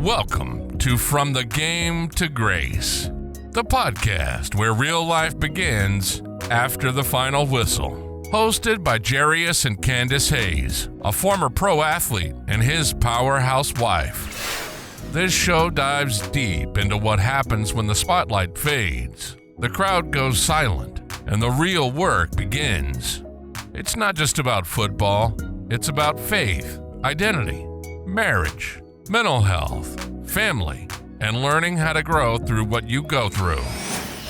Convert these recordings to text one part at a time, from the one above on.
Welcome to From the Game to Grace, the podcast where real life begins after the final whistle. Hosted by Jarius and Candace Hayes, a former pro athlete and his powerhouse wife. This show dives deep into what happens when the spotlight fades, the crowd goes silent, and the real work begins. It's not just about football, it's about faith, identity, marriage, mental health, family, and learning how to grow through what you go through.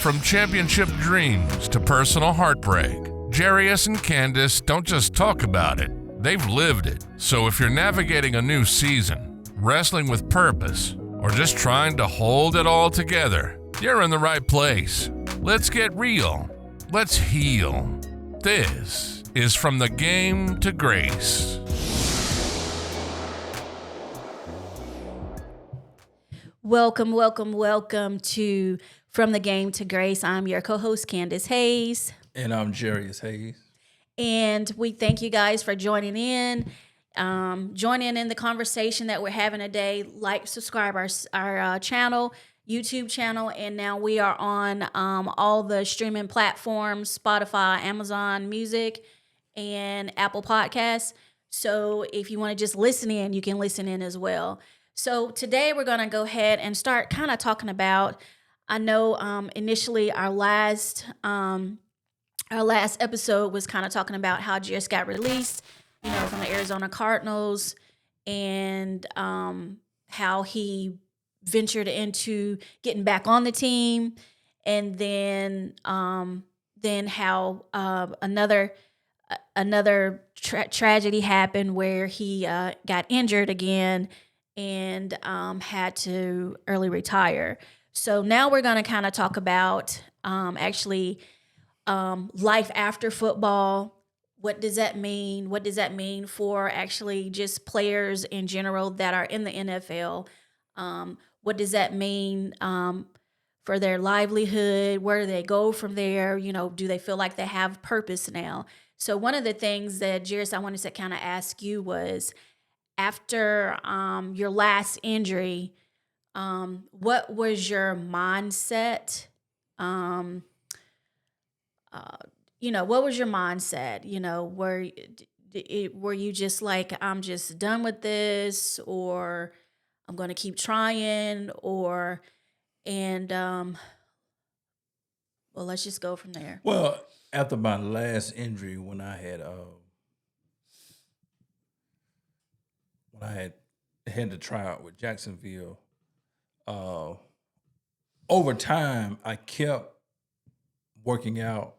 From championship dreams to personal heartbreak, Jarius and Candace don't just talk about it, they've lived it. So if you're navigating a new season, wrestling with purpose, or just trying to hold it all together, you're in the right place. Let's get real. Let's heal. This is From the Game to Grace. Welcome to From the Game to Grace. I'm your co-host, Candace Hayes. And I'm Jarius Hayes. And we thank you guys for joining in. Joining in the conversation that we're having today. Like, subscribe our channel, YouTube channel, and now we are on all the streaming platforms, Spotify, Amazon Music, and Apple Podcasts. So if you want to just listen in, you can listen in as well. So today we're going to go ahead and start kind of talking about, I know initially our last episode was kind of talking about how Jarius got released, from the Arizona Cardinals, and how he ventured into getting back on the team, and then how another tragedy happened where he got injured again and had to early retire. So now we're going to kind of talk about life after football. What does that mean? What does that mean for actually just players in general that are in the NFL? What does that mean for their livelihood? Where do they go from there? Do they feel like they have purpose now? So one of the things that, Jarius, I wanted to kind of ask you was, after your last injury, what was your mindset? What was your mindset? Were you just like, I'm just done with this, or I'm going to keep trying, well, let's just go from there. Well, after my last injury, when I had to try out with Jacksonville, over time I kept working out.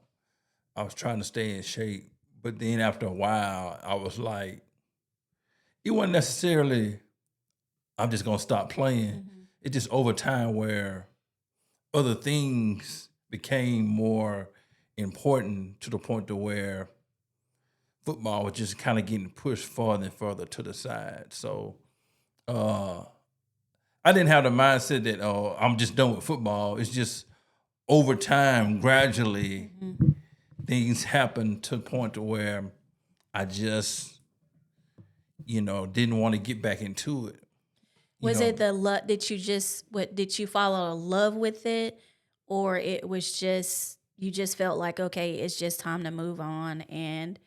I was trying to stay in shape, but then after a while, I was like, it wasn't necessarily, I'm just gonna stop playing. Mm-hmm. It just over time where other things became more important to the point to where football was just kind of getting pushed farther and further to the side. So I didn't have the mindset that, I'm just done with football. It's just over time, gradually, mm-hmm. things happened to the point to where I just, didn't want to get back into it. Was it the love? Did you follow a love with it? Or it was just, you just felt like, okay, it's just time to move on and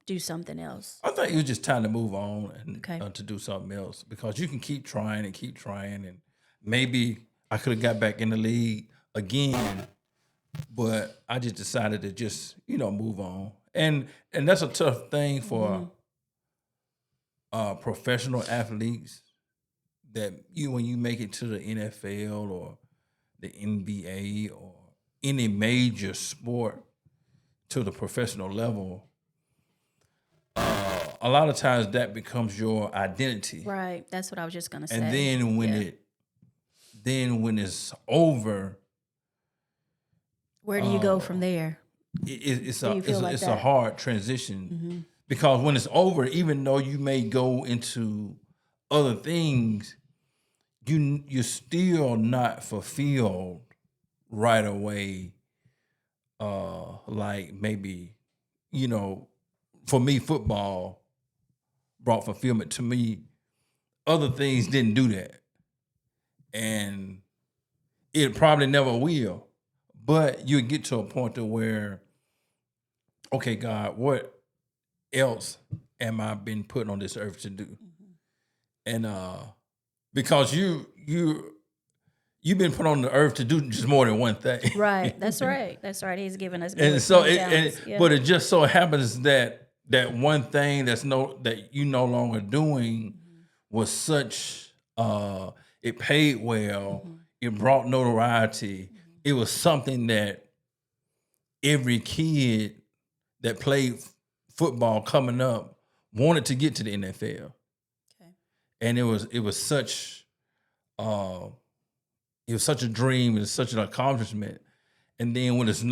do something else? I think it was just time to move on and to do something else, because you can keep trying, and maybe I could have got back in the league again, but I just decided to just move on, and that's a tough thing for professional athletes, that when you make it to the NFL or the NBA or any major sport to the professional level. A lot of times that becomes your identity. Right. That's what I was just going to say. And then when it's over, where do you go from there? It's a hard transition, mm-hmm. because when it's over, even though you may go into other things, you're still not fulfilled right away. Like maybe, for me, football brought fulfillment to me other things didn't do that. And it probably never will. But you get to a point to where, okay, God, what else am I been put on this earth to do? And because you've been put on the earth to do just more than one thing. Right. That's right. That's right. He's given us And so many talents. Yeah. but it just so happens that one thing that you no longer doing was such it paid well, it brought notoriety. It was something that every kid that played football coming up wanted to get to the NFL. Okay. And it was such a dream, it was such an accomplishment. And then when it's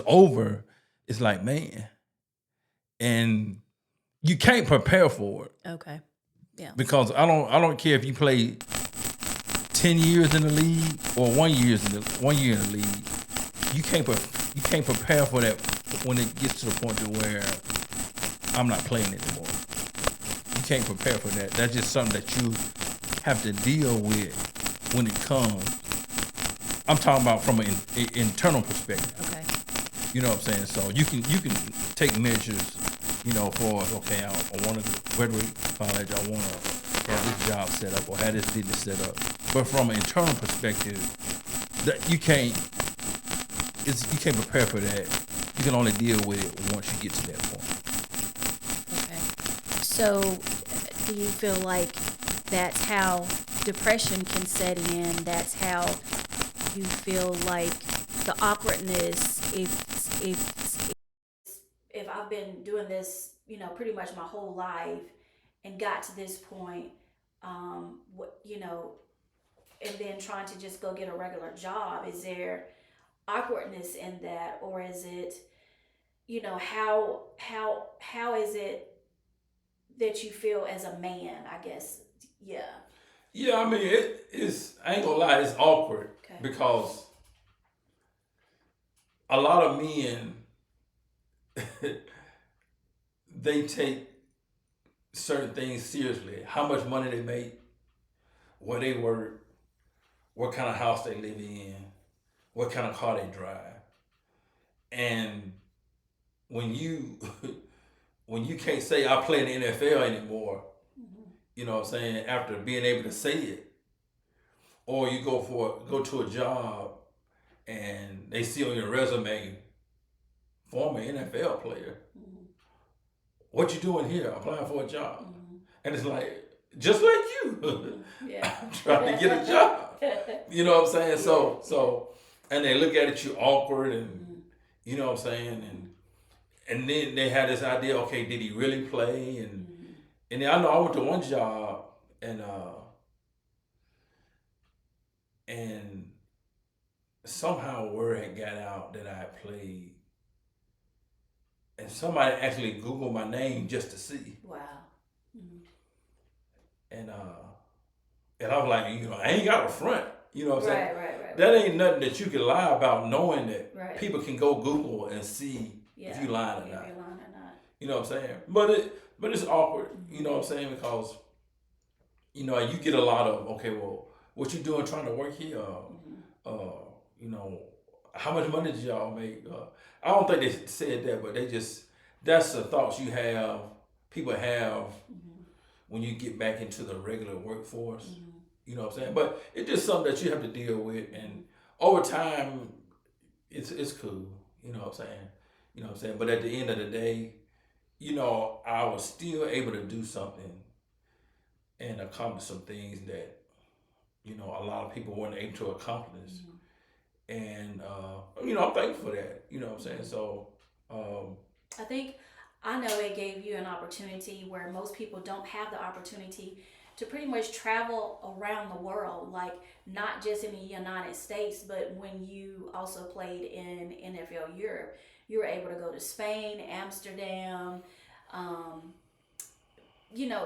over, it's like, man. And you can't prepare for it. Okay. Yeah. Because I don't care if you play 10 years in the league or 1 year in the league. You can't prepare for that when it gets to the point to where I'm not playing anymore. You can't prepare for that. That's just something that you have to deal with when it comes. I'm talking about from an internal perspective. Okay. You know what I'm saying? So you can take measures, for, okay, I want to graduate college, I want to have this job set up or have this business set up. But from an internal perspective, that you can't prepare for that. You can only deal with it once you get to that point. Okay. So do you feel like that's how depression can set in? That's how you feel like the awkwardness, if I've been doing this, pretty much my whole life and got to this point, and then trying to just go get a regular job, is there awkwardness in that? Or is it, how is it that you feel as a man, I guess? Yeah. Yeah, I mean, it's, I ain't gonna lie, it's awkward. Okay. Because a lot of men, they take certain things seriously. How much money they make, where they work, what kind of house they live in, what kind of car they drive. And when you can't say I play in the NFL anymore, you know what I'm saying, after being able to say it, or you go to a job and they see on your resume, former NFL player, what you doing here? Applying for a job. And it's like, just like you. Yeah. I'm trying to get a job. You know what I'm saying? So and they look at you awkward and you know what I'm saying? And then they had this idea, okay, did he really play? And then I know I went to one job and somehow word had got out that I had played. And somebody actually Googled my name just to see. Wow. And I was like, I ain't got a front. You know what I'm saying? Right. That ain't nothing that you can lie about, knowing that people can go Google and see if you lying or not. You know what I'm saying? But it's awkward. You know what I'm saying? Because you get a lot of, okay, well, what you doing trying to work here? How much money did y'all make? I don't think they said that, but that's the thoughts people have when you get back into the regular workforce. You know what I'm saying? But it's just something that you have to deal with, and over time, it's cool. You know what I'm saying? You know what I'm saying? But at the end of the day, I was still able to do something and accomplish some things that, a lot of people weren't able to accomplish. And, I'm thankful for that. You know what I'm saying? So, I know it gave you an opportunity where most people don't have the opportunity to pretty much travel around the world, like not just in the United States, but when you also played in NFL Europe, you were able to go to Spain, Amsterdam,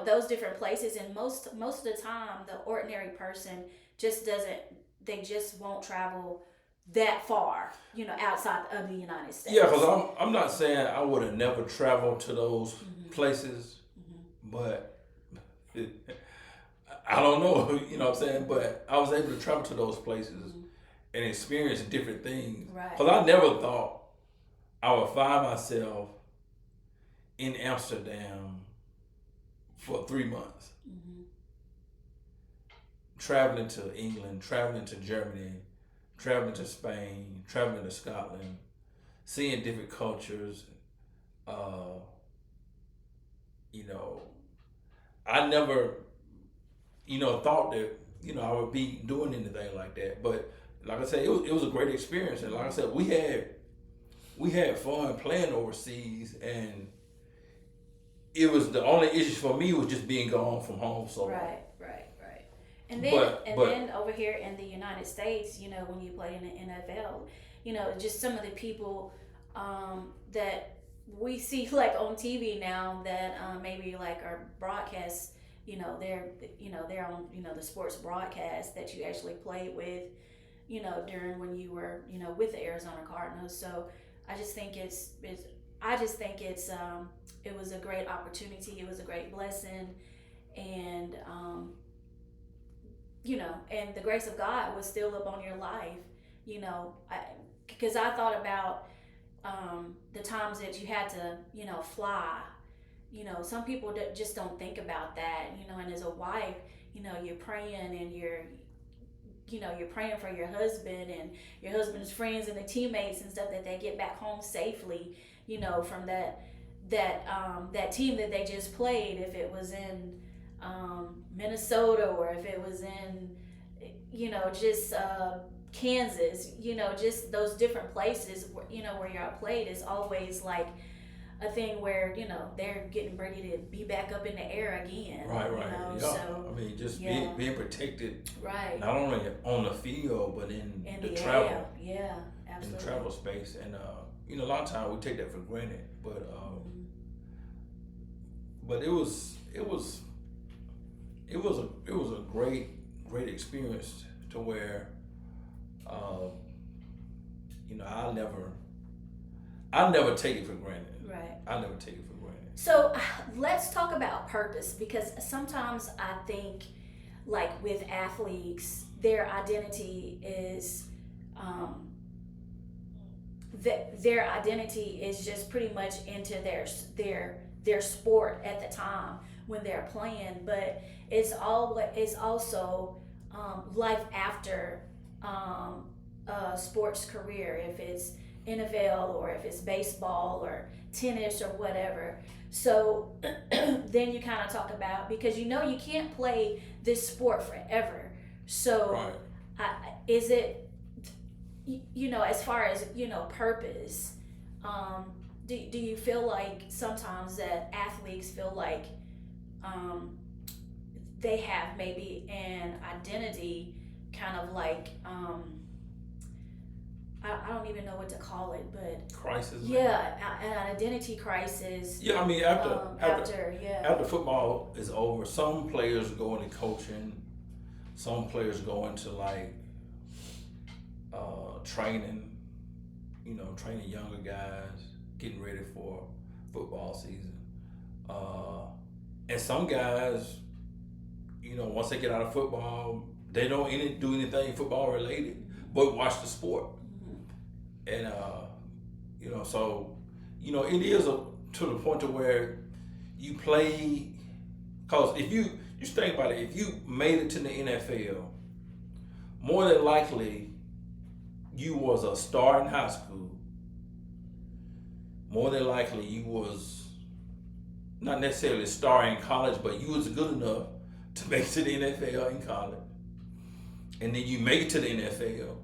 those different places. And most of the time, the ordinary person just won't travel that far, outside of the United States. Yeah, because I'm not saying I would have never traveled to those places, but I don't know, you know what I'm saying? But I was able to travel to those places and experience different things. Right. Because I never thought I would find myself in Amsterdam for 3 months. Traveling to England, traveling to Germany, traveling to Spain, traveling to Scotland, seeing different cultures. You know, I never, thought that, I would be doing anything like that. But like I said, it was a great experience. And like I said, we had fun playing overseas, and it was the only issue for me was just being gone from home so long. Right. And then then over here in the United States, when you play in the NFL, just some of the people that we see like on TV now that maybe like are broadcast, they're on the sports broadcast that you actually played with, during when you were with the Arizona Cardinals. So I just think it was a great opportunity. It was a great blessing, and and the grace of God was still up on your life, because I thought about the times that you had to, fly. Some people just don't think about that, and as a wife, you're praying and you're praying for your husband and your husband's friends and the teammates and stuff that they get back home safely, from that team that they just played, if it was in Minnesota or if it was in, just Kansas, just those different places, where y'all played is always like a thing where, they're getting ready to be back up in the air again. Right. Yeah. So, I mean, just being protected, right, not only on the field, but in the travel. Air. Yeah, absolutely. In the travel space. And, a lot of times we take that for granted, but it was a great experience to where, I never take it for granted. Right. I never take it for granted. So let's talk about purpose, because sometimes I think, like with athletes, their identity is their identity is just pretty much into their sport at the time when they're playing, but it's also life after a sports career, if it's NFL or if it's baseball or tennis or whatever. So then you kind of talk about, because you can't play this sport forever. So right. Is it, as far as purpose, do you feel like sometimes that athletes feel like they have maybe an identity kind of like I don't even know what to call it, but crisis. Yeah, an identity crisis. Yeah, I mean after football is over, some players go into coaching, some players go into like training, training younger guys, getting ready for football season. And some guys, once they get out of football, they don't do anything football related, but watch the sport. And so it is to the point to where you play, because if you think about it, if you made it to the NFL, more than likely you was a star in high school. More than likely you was not necessarily a star in college, but you was good enough to make it to the NFL in college, and then you make it to the NFL.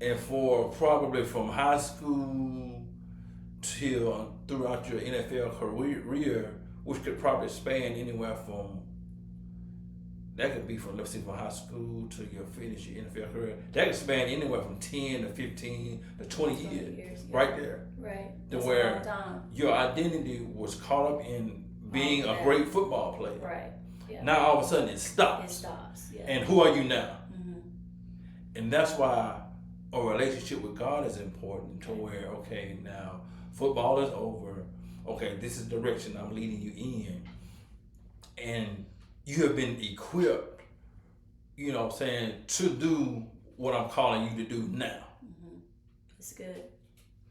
And for probably from high school till throughout your NFL career, which could probably span anywhere from, that could be from, let's say, from high school to your finish your NFL career, that could span anywhere from 10 to 15 to 20 years, yeah. Right there. Right. To where your identity was caught up in being a great football player. Right. Yeah. Now all of a sudden it stops. Yeah. And who are you now? Mm-hmm. And that's why a relationship with God is important, to where, okay, now football is over. Okay, this is the direction I'm leading you in. And you have been equipped, you know what I'm saying, to do what I'm calling you to do now. It's good.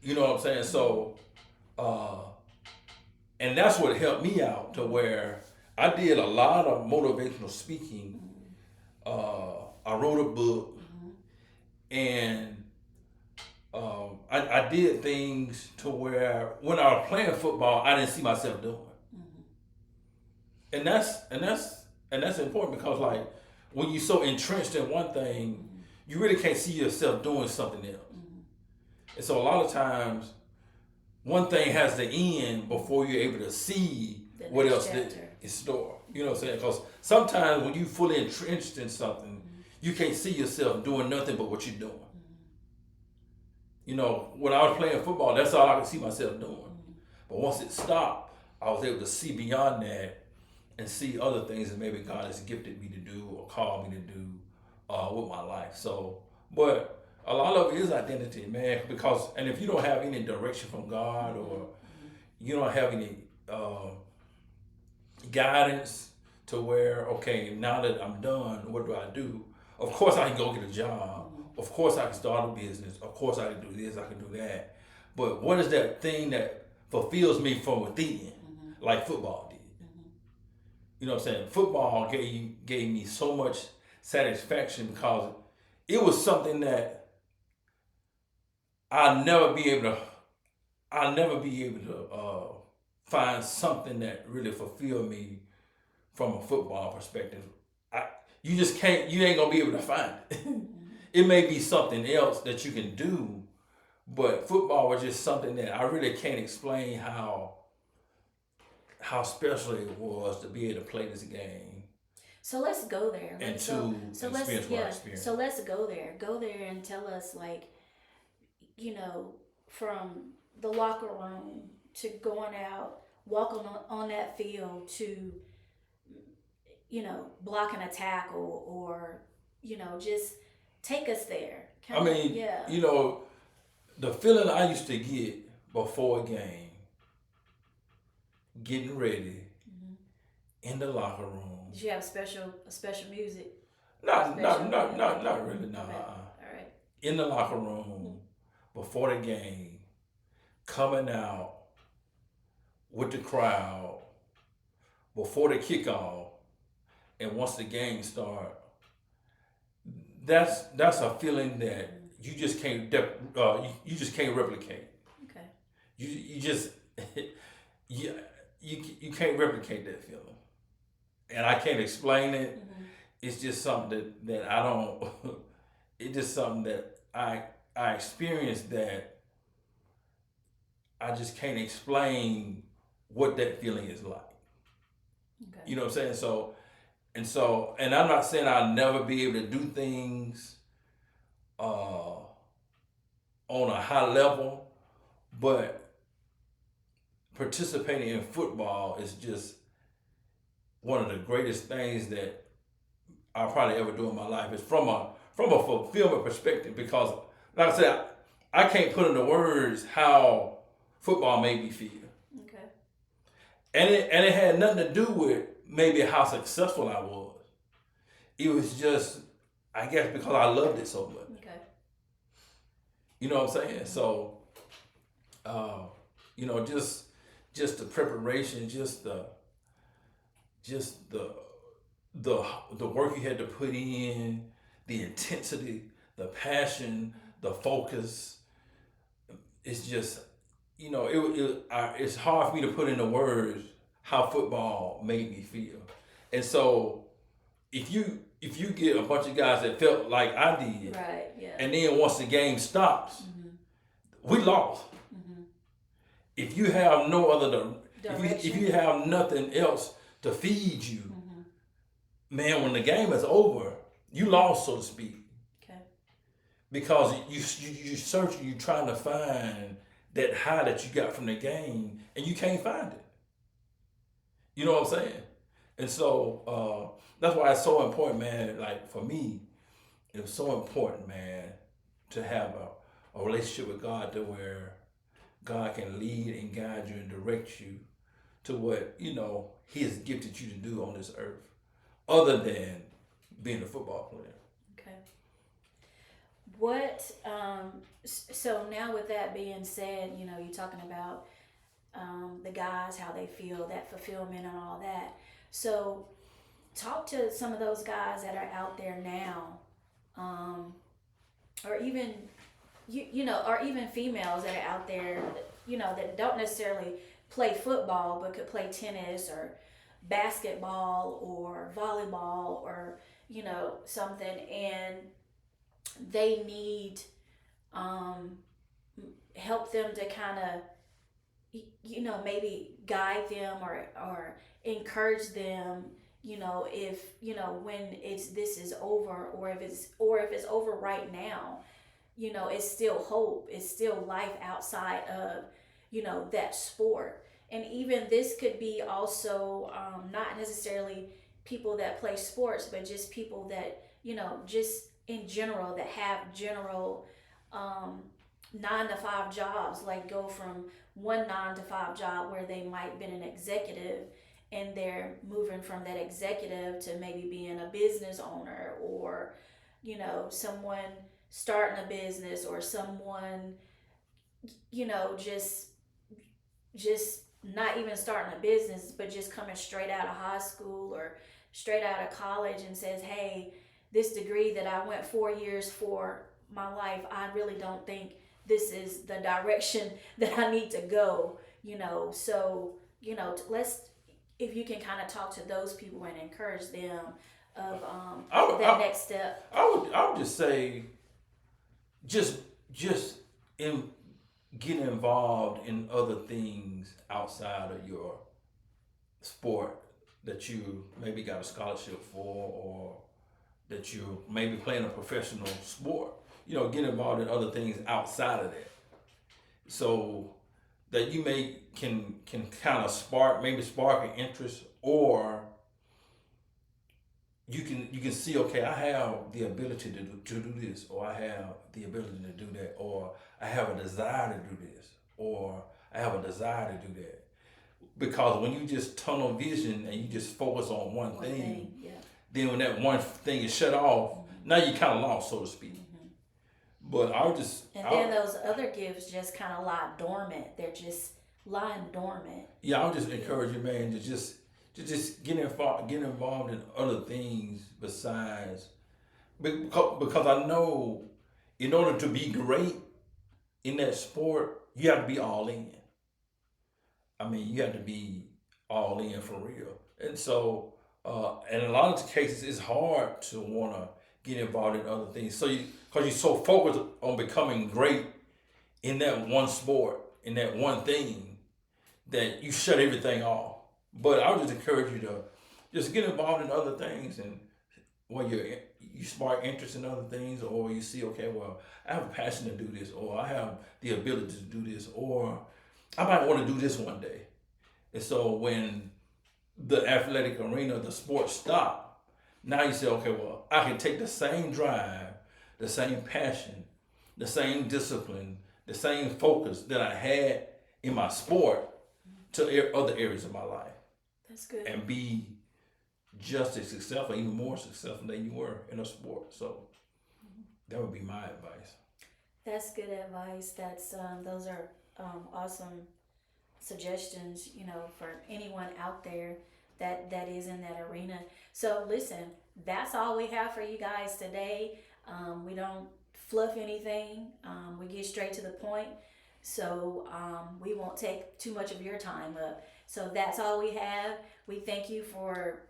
You know what I'm saying? So, and that's what helped me out to where I did a lot of motivational speaking. I wrote a book, and I did things to where when I was playing football, I didn't see myself doing. And that's important because like when you're so entrenched in one thing, you really can't see yourself doing something else. And so a lot of times, one thing has to end before you're able to see what else is in store. You know what I'm saying? Because sometimes when you fully entrenched in something, you can't see yourself doing nothing but what you're doing. You know, when I was playing football, that's all I could see myself doing. But once it stopped, I was able to see beyond that and see other things that maybe God has gifted me to do or called me to do with my life. So, but a lot of it is identity, man, because, and if you don't have any direction from God or you don't have any guidance to where, okay, now that I'm done, what do I do? Of course I can go get a job. Of course I can start a business. Of course I can do this, I can do that. But what is that thing that fulfills me from within, like football did? You know what I'm saying? Football gave me so much satisfaction because it was something that I'll never be able to find something that really fulfilled me from a football perspective. You ain't gonna be able to find it. It may be something else that you can do, but football was just something that I really can't explain how special it was to be able to play this game. So let's go there. And experience what I experienced. So let's go there. Go there and tell us, like, you know, from the locker room to going out, walking on that field to, you know, blocking a tackle or, you know, just take us there. You know, the feeling I used to get before a game, getting ready in the locker room. Did you have special music? Not really, no. Okay. All right. In the locker room before the game, coming out with the crowd before the kickoff, and once the game starts, that's a feeling that you just can't replicate. Okay. You just you can't replicate that feeling, and I can't explain it. It's just something that I don't. It's just something that I experienced that I just can't explain what that feeling is like. Okay. You know what I'm saying? And I'm not saying I'll never be able to do things on a high level, but participating in football is just one of the greatest things that I'll probably ever do in my life. It's from a fulfillment perspective because, like I said, I can't put into words how football made me feel. Okay. And it had nothing to do with maybe how successful I was. It was just, I guess, because I loved it so much. Okay. You know what I'm saying? So, you know, just the preparation, just the work you had to put in, the intensity, the passion, the focus. It's just, you know, it's hard for me to put into words how football made me feel. And so if you get a bunch of guys that felt like I did, right, yeah. And then once the game stops, we lost. If you have no other if you have nothing else to feed you, man, when the game is over, you lost, so to speak. Okay. Because you searching, you trying to find that high that you got from the game, and you can't find it. You know what I'm saying? And so that's why it's so important, man. Like for me, it was so important, man, to have a relationship with God to where God can lead and guide you and direct you to what, you know, He has gifted you to do on this earth. other than being a football player. Okay. What, so now with that being said, you know, you're talking about the guys, how they feel, that fulfillment and all that. So talk to some of those guys that are out there now, or even, you know, or even females that are out there, you know, that don't necessarily play football, but could play tennis or basketball or volleyball or, you know, something, and they need help them to kind of, you know, maybe guide them or encourage them, you know, if, you know, when this is over, or if it's over right now, you know, it's still hope, it's still life outside of, you know, that sport. And even this could be also not necessarily people that play sports, but just people that, you know, just in general, that have general 9-to-5 jobs, like go from one 9-to-5 job where they might have been an executive, and they're moving from that executive to maybe being a business owner, or, you know, someone starting a business, or someone, you know, just not even starting a business, but just coming straight out of high school or straight out of college and says, hey, this degree that I went 4 years for my life, I really don't think this is the direction that I need to go, you know. So, you know, if you can kind of talk to those people and encourage them of that next step. I would just say, just get involved in other things outside of your sport that you maybe got a scholarship for, or that you maybe playing a professional sport. You know, get involved in other things outside of that, so that you can kind of spark an interest, or you can see, okay, I have the ability to do this, or I have the ability to do that, or I have a desire to do this, or I have a desire to do that. Because when you just tunnel vision and you just focus on one thing, yeah. Then when that one thing is shut off, now you're kind of lost, so to speak. But then those other gifts just kind of lie dormant. They're just lying dormant. Yeah, I would just encourage you, man, to just get involved in other things besides, because I know in order to be great in that sport, you have to be all in. I mean, you have to be all in for real. And so, in a lot of cases, it's hard to want to get involved in other things. So because you're so focused on becoming great in that one sport, in that one thing, that you shut everything off. But I would just encourage you to just get involved in other things, and when you spark interest in other things, or you see, okay, well, I have a passion to do this, or I have the ability to do this, or I might want to do this one day. And so when the athletic arena, the sport stop, now you say, okay, well, I can take the same drive, the same passion, the same discipline, the same focus that I had in my sport to other areas of my life. That's good. And be just as successful, even more successful than you were in a sport. So that would be my advice. That's good advice. That's those are awesome suggestions, you know, for anyone out there that is in that arena. So listen, that's all we have for you guys today. We don't fluff anything. We get straight to the point. So we won't take too much of your time up. So that's all we have. We thank you for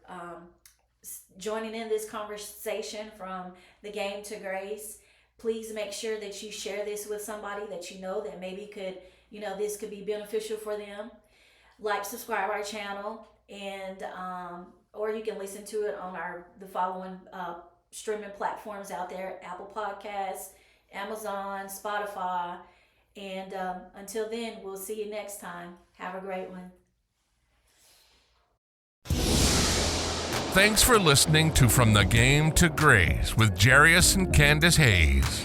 joining in this conversation from the game to grace. Please make sure that you share this with somebody that you know that maybe could, you know, this could be beneficial for them. Like, subscribe our channel, and or you can listen to it on the following streaming platforms out there: Apple Podcasts, Amazon, Spotify. And until then, we'll see you next time. Have a great one. Thanks for listening to From the Game to Grace with Jarius and Candace Hayes.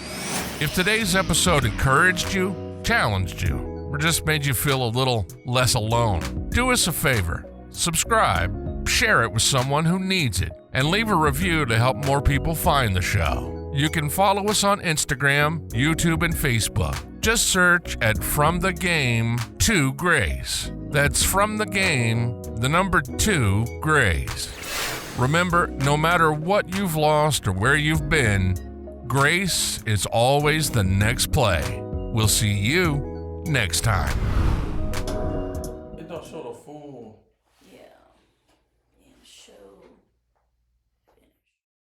If today's episode encouraged you, challenged you, or just made you feel a little less alone, do us a favor. Subscribe, share it with someone who needs it, and leave a review to help more people find the show. You can follow us on Instagram, YouTube, and Facebook. Just search at From the Game to Grace. That's From the Game, the number 2, Grace. Remember, no matter what you've lost or where you've been, grace is always the next play. We'll see you next time. It don't show the full